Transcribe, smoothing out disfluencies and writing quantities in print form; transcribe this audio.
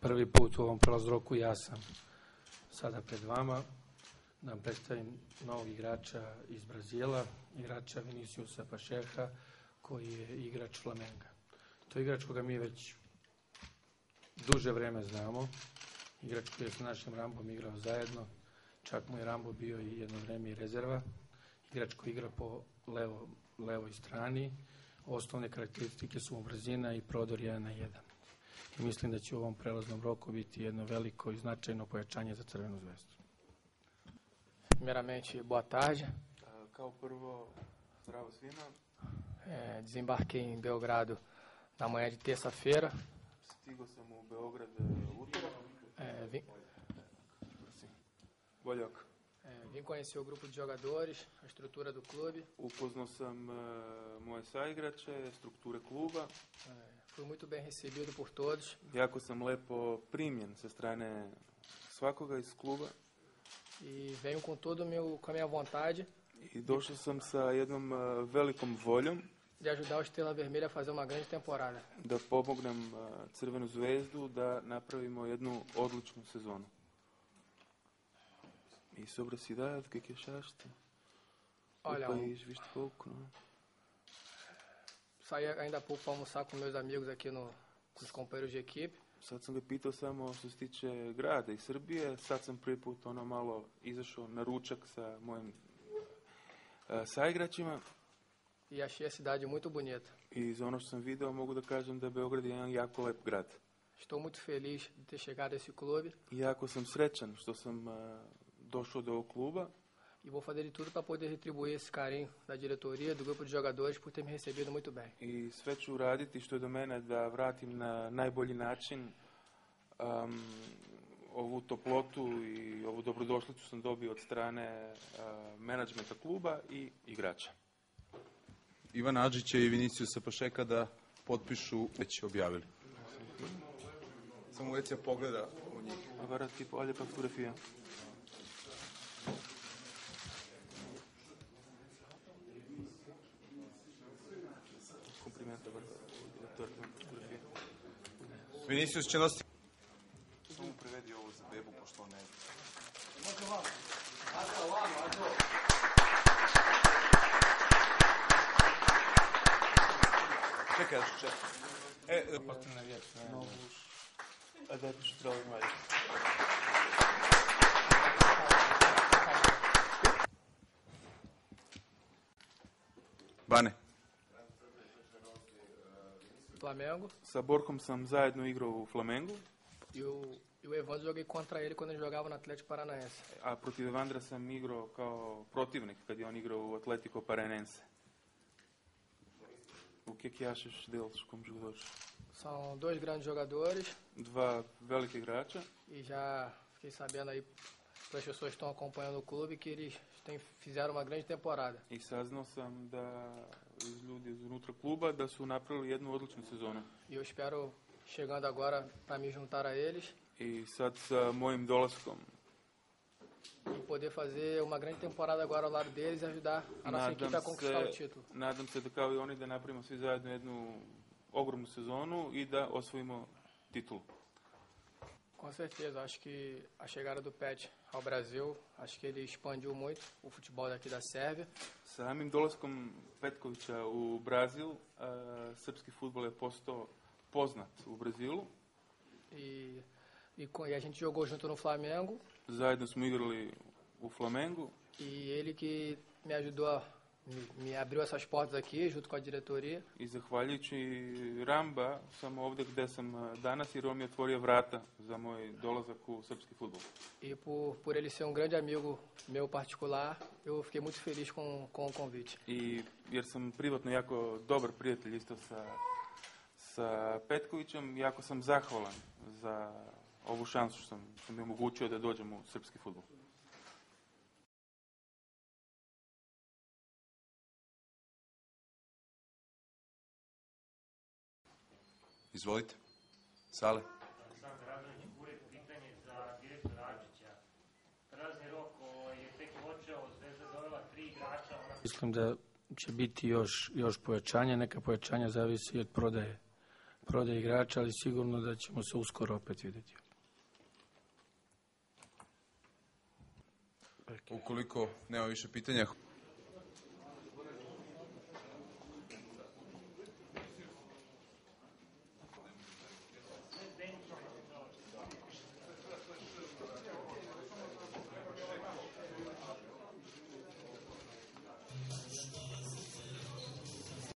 Prvi put u ovom prolazroku ja sam sada pred vama da vam predstavim novog igrača iz Brazila, igrača Viniciusa Pacheca, koji je igrač Flamenga. To je igrač koga mi već duže vreme znamo, igrač koji je s našim Rambom igrao zajedno, čak mu je Rambo bio i jedno vreme i rezerva, igrač koji igra po levoj strani. Osnovne karakteristike su mu brzina i prodor 1 na 1. I mislim da će u ovom prelaznom roku biti jedno veliko i značajno pojačanje za Crvenu zvezdu. Primeiramente, boa tarde. Kao prvo, zdravo svima. Desembarquei em Belgrado na manhã de terça-feira. Stigao sam u Beograd utorak. Boljak. Vim conhecer o grupo de jogadores, a estrutura do clube. Upoznao sam moje saigrače, strukture kluba. Fui muito bem recebido por todos. Jako sam lepo primljen sa strane svakoga iz kluba. E venho com com a minha vontade. I došao sam sa jednom velikom voljom de ajudar o Estrela Vermelha a fazer uma grande temporada. Da pomognem Crvenu zvezdu da napravimo jednu odličnu sezonu. E sobre a cidade, o que é que achaste? Olha, o país, viste pouco, não é? Saí ainda há pouco para almoçar com meus amigos aqui com os companheiros de equipe. Sad sam ga pitao samo što se tiče grada i Srbije. Sad sam prvi put malo izašao na ručak sa mojim saigračima. E achei a cidade muito bonita. I za ono što sam video mogu da kažem da Beograd je jedan jako lep grad. Estou muito feliz de ter chegado a esse clube. I jako sam srećan što sam došao do ovog kluba. E vou fazer de tudo para poder retribuir esse carinho da diretoria, do grupo de jogadores por ter me recebido muito bem. I sve ću uraditi što je do mene da vratim na najbolji način ovu toplotu i ovu dobrodošlicu sam dobio od strane menadžmenta kluba i igrača. Ivana Adžića i Viniciusa Pacheca da potpišu, već objavili. Samo Lecija pogleda u njih. Agora tipo, olha para a fotografia. Cumprimenta agora o diretor da fotografia. Vinicius će nositi... Samo prevedi ovo za bebu, pošto ne zna. Čekaj, čekaj. Potrebna riječ. Adeptos trabalho. Bane. Flamengo. Sa Borkom sam zajedno igrao u Flamengu. E o Evandro joguei contra ele quando ele jogava no Atlético Paranaense. A protiv Evandra sam igrao kao protivnik kad je on igrao u Atlético Paranaense. O que é que achas deles como jogadores? São dois grandes jogadores. Dva velika igrača. E já fiquei sabendo aí pelas pessoas que estão acompanhando o clube que eles fizeram uma grande temporada. I saznao sam da iz ljudi unutra kluba da su napravili jednu odličnu sezonu. E eu espero, chegando agora, para me juntar a eles. I sad sa mojim dolaskom E poder fazer uma grande temporada agora ao lado deles e ajudar a nossa equipe a conquistar o título. Nadam se da kao i oni da napravimo svi zajedno jednu ogromnu sezonu i da osvojimo titulu. Com certeza, acho que a chegada do Pet ao Brasil, acho que ele expandiu muito o futebol daqui da Sérvia. Samim dolaskom Petkovića u Brazil, srpski fudbal je postao poznat u Brazilu. E a gente jogou junto no Flamengo. Zajedno smo igrali u Flamengu. E ele que me ajudou, me abriu essas portas aqui junto com a diretoria. I zahvaljujući Ramba sam ovdje gde sam danas jer on mi je otvorio vrata za moj dolazak u srpski fudbal. E por ele ser grande amigo meu particular, eu fiquei muito feliz com o convite. I jer sam privatno jako dobar prijatelj isto sa Petkovićem, jako sam zahvalan za ovu šansu što mi je omogućio da dođem u srpski fudbal. Izvolite. Sale. Aleksandar Radonjić, Kurek, pitanje za direktora Adžića. Prelazni rok je tek počeo, Zvezda dovela 3 igrača. Mislim da će biti još pojačanja, neka pojačanja zavisi od prodaje igrača, ali sigurno da ćemo se uskoro opet vidjeti. Ukoliko nema više pitanja,